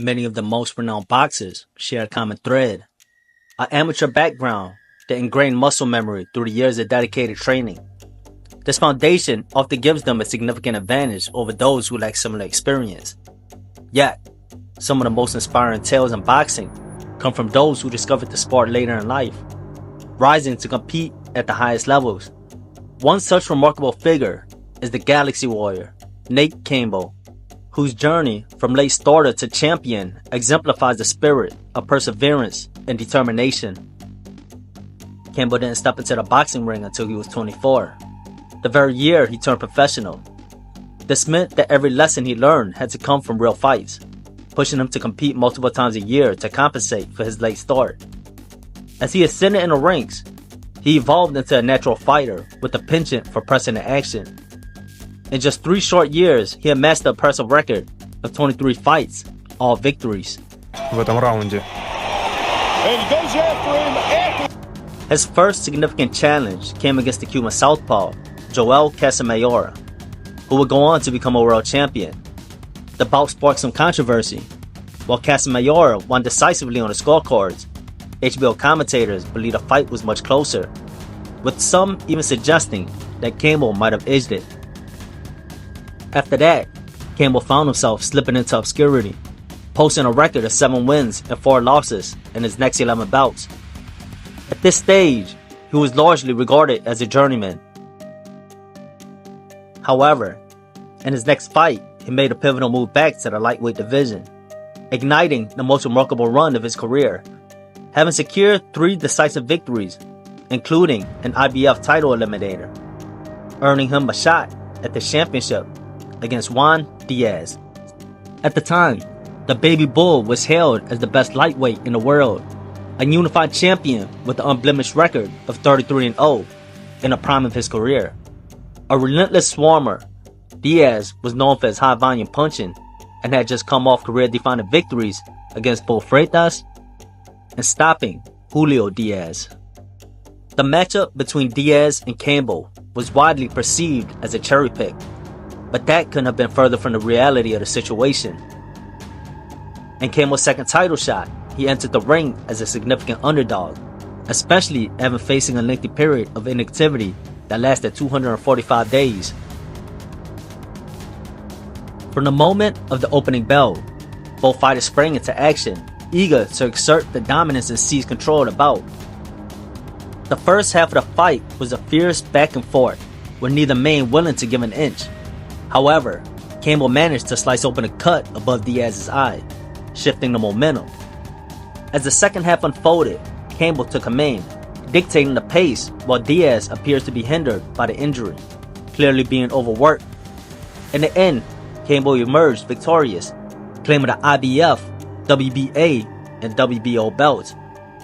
Many of the most renowned boxers share a common thread: an amateur background that ingrained muscle memory through the years of dedicated training. This foundation often gives them a significant advantage over those who lack similar experience. Yet, some of the most inspiring tales in boxing come from those who discovered the sport later in life, rising to compete at the highest levels. One such remarkable figure is the Galaxy warrior, Nate Campbell, whose journey from late starter to champion exemplifies the spirit of perseverance and determination. Campbell didn't step into the boxing ring until he was 24, the very year he turned professional. This meant that every lesson he learned had to come from real fights, pushing him to compete multiple times a year to compensate for his late start. As he ascended in the ranks, he evolved into a natural fighter with a penchant for pressing and action. In just 3 short years, he amassed the impressive record of 23 fights, all victories. His first significant challenge came against the Cuban southpaw, Joel Casamayor, who would go on to become a world champion. The bout sparked some controversy. While Casamayor won decisively on the scorecards, HBO commentators believed the fight was much closer, with some even suggesting that Campbell might have edged it. After that, Campbell found himself slipping into obscurity, posting a record of 7 wins and 4 losses in his next 11 bouts. At this stage, he was largely regarded as a journeyman. However, in his next fight, he made a pivotal move back to the lightweight division, igniting the most remarkable run of his career, having secured 3 decisive victories, including an IBF title eliminator, earning him a shot at the championship against Juan Diaz. At the time, the Baby Bull was hailed as the best lightweight in the world, a unified champion with an unblemished record of 33-0 in the prime of his career. A relentless swarmer, Diaz was known for his high-volume punching and had just come off career-defining victories against both Freitas and stopping Julio Diaz. The matchup between Diaz and Campbell was widely perceived as a cherry pick, but that couldn't have been further from the reality of the situation. In Campbell's second title shot, he entered the ring as a significant underdog, especially after facing a lengthy period of inactivity that lasted 245 days. From the moment of the opening bell, both fighters sprang into action, eager to exert the dominance and seize control of the bout. The first half of the fight was a fierce back and forth, with neither man willing to give an inch. However, Campbell managed to slice open a cut above Diaz's eye, shifting the momentum. As the second half unfolded, Campbell took command, dictating the pace while Diaz appears to be hindered by the injury, clearly being overworked. In the end, Campbell emerged victorious, claiming the IBF, WBA, and WBO belts,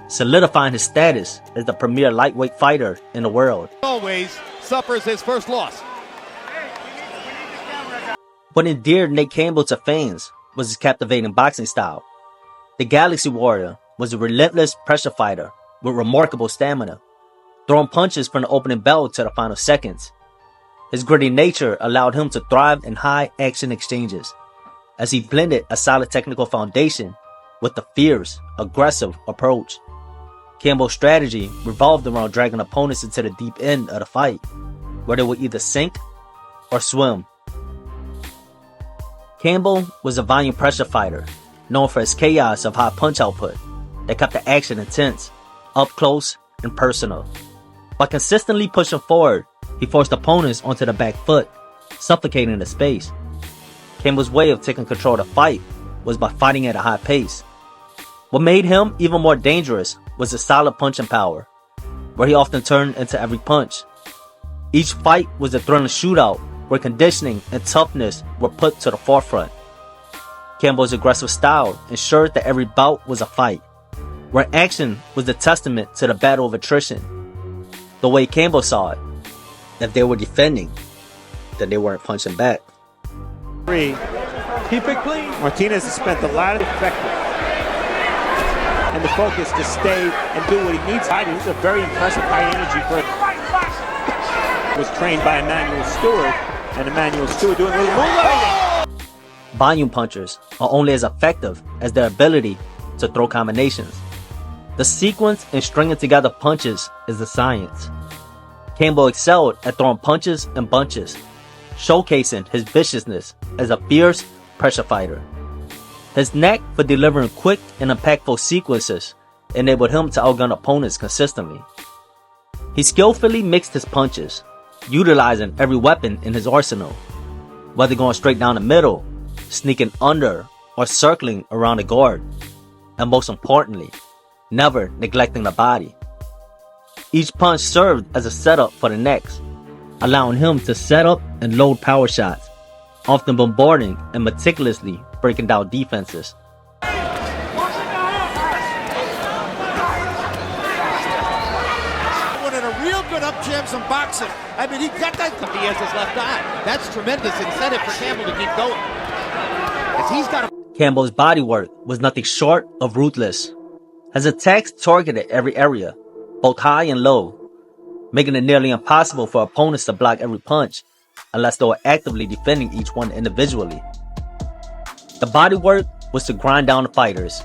solidifying his status as the premier lightweight fighter in the world. Always suffers his first loss. What endeared Nate Campbell to fans was his captivating boxing style. The Galaxy warrior was a relentless pressure fighter with remarkable stamina, throwing punches from the opening bell to the final seconds. His gritty nature allowed him to thrive in high-action exchanges, as he blended a solid technical foundation with a fierce, aggressive approach. Campbell's strategy revolved around dragging opponents into the deep end of the fight, where they would either sink or swim. Campbell was a volume pressure fighter, known for his chaos of high punch output that kept the action intense, up close, and personal. By consistently pushing forward, he forced opponents onto the back foot, suffocating the space. Campbell's way of taking control of the fight was by fighting at a high pace. What made him even more dangerous was his solid punching power, where he often turned into every punch. Each fight was a thrilling shootout where conditioning and toughness were put to the forefront. Campbell's aggressive style ensured that every bout was a fight, where action was a testament to the battle of attrition. The way Campbell saw it, if they were defending, then they weren't punching back. Keep it clean. Martinez has spent a lot of effective. And the focus to stay and do what he needs. He's a very impressive high energy person. Was trained by Emmanuel Stewart, and Emmanuel Stewart doing a little moonlighting. volume punchers are only as effective as their ability to throw combinations. The sequence and stringing together punches is the science. Campbell excelled at throwing punches and bunches, showcasing his viciousness as a fierce pressure fighter. His knack for delivering quick and impactful sequences enabled him to outgun opponents consistently. He skillfully mixed his punches, utilizing every weapon in his arsenal, whether going straight down the middle, sneaking under, or circling around the guard, and most importantly, never neglecting the body. Each punch served as a setup for the next, allowing him to set up and load power shots, often bombarding and meticulously breaking down defenses. Wanted a real good up jams in boxing. I mean, he got that. Diaz's left eye. That's tremendous incentive for Campbell to keep going. As he's got Campbell's bodywork was nothing short of ruthless. His attacks targeted every area, both high and low, making it nearly impossible for opponents to block every punch unless they were actively defending each one individually. The bodywork was to grind down the fighters.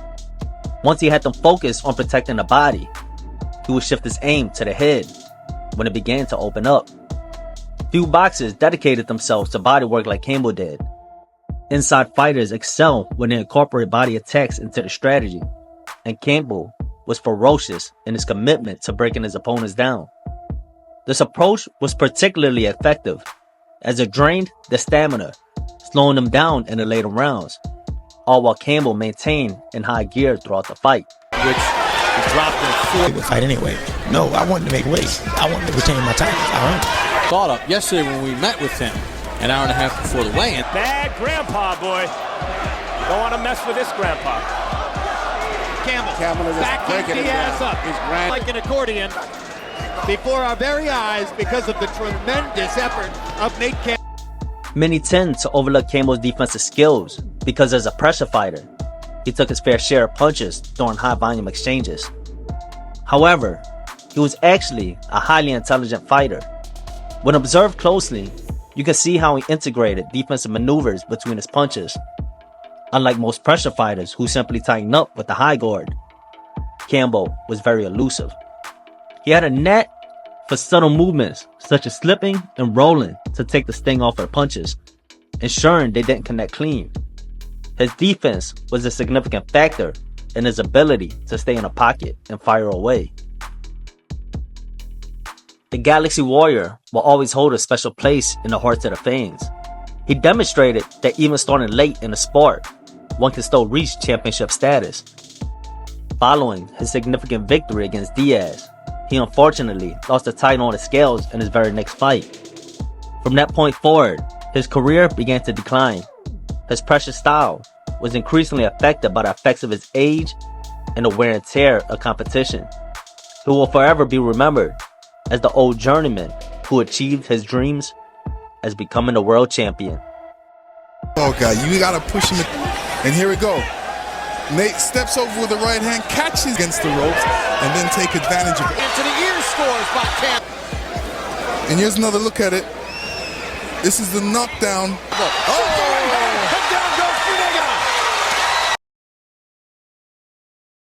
Once he had them focused on protecting the body, he would shift his aim to the head when it began to open up. Few boxers dedicated themselves to bodywork like Campbell did. Inside fighters excel when they incorporate body attacks into the strategy, and Campbell was ferocious in his commitment to breaking his opponents down. This approach was particularly effective as it drained their stamina, slowing them down in the later rounds, all while Campbell maintained in high gear throughout the fight. Which he dropped in 4 fight anyway. No, I wanted to make weight. I wanted to retain my titles. Thought up yesterday when we met with him, an hour and a half before the weigh-in. Bad grandpa, boy. Don't want to mess with this grandpa. Campbell is backing Diaz up. He's like an accordion before our very eyes because of the tremendous effort of Nate Campbell. Many tend to overlook Campbell's defensive skills because as a pressure fighter, he took his fair share of punches during high volume exchanges. However, he was actually a highly intelligent fighter. When observed closely, you can see how he integrated defensive maneuvers between his punches. Unlike most pressure fighters who simply tighten up with the high guard, Campbell was very elusive. He had a knack for subtle movements such as slipping and rolling to take the sting off of punches, ensuring they didn't connect clean. His defense was a significant factor in his ability to stay in a pocket and fire away. The Galaxy Warrior will always hold a special place in the hearts of the fans. He demonstrated that even starting late in the sport, one can still reach championship status. Following his significant victory against Diaz, he unfortunately lost the title on the scales in his very next fight. From that point forward, his career began to decline. His pressure style was increasingly affected by the effects of his age and the wear and tear of competition. He will forever be remembered as the old journeyman who achieved his dreams as becoming a world champion. Oh God, you gotta push him, and here we go. Nate steps over with the right hand, catches against the ropes, and then take advantage of it. Into the ear scores by Campbell. And here's another look at it. This is the knockdown. Oh!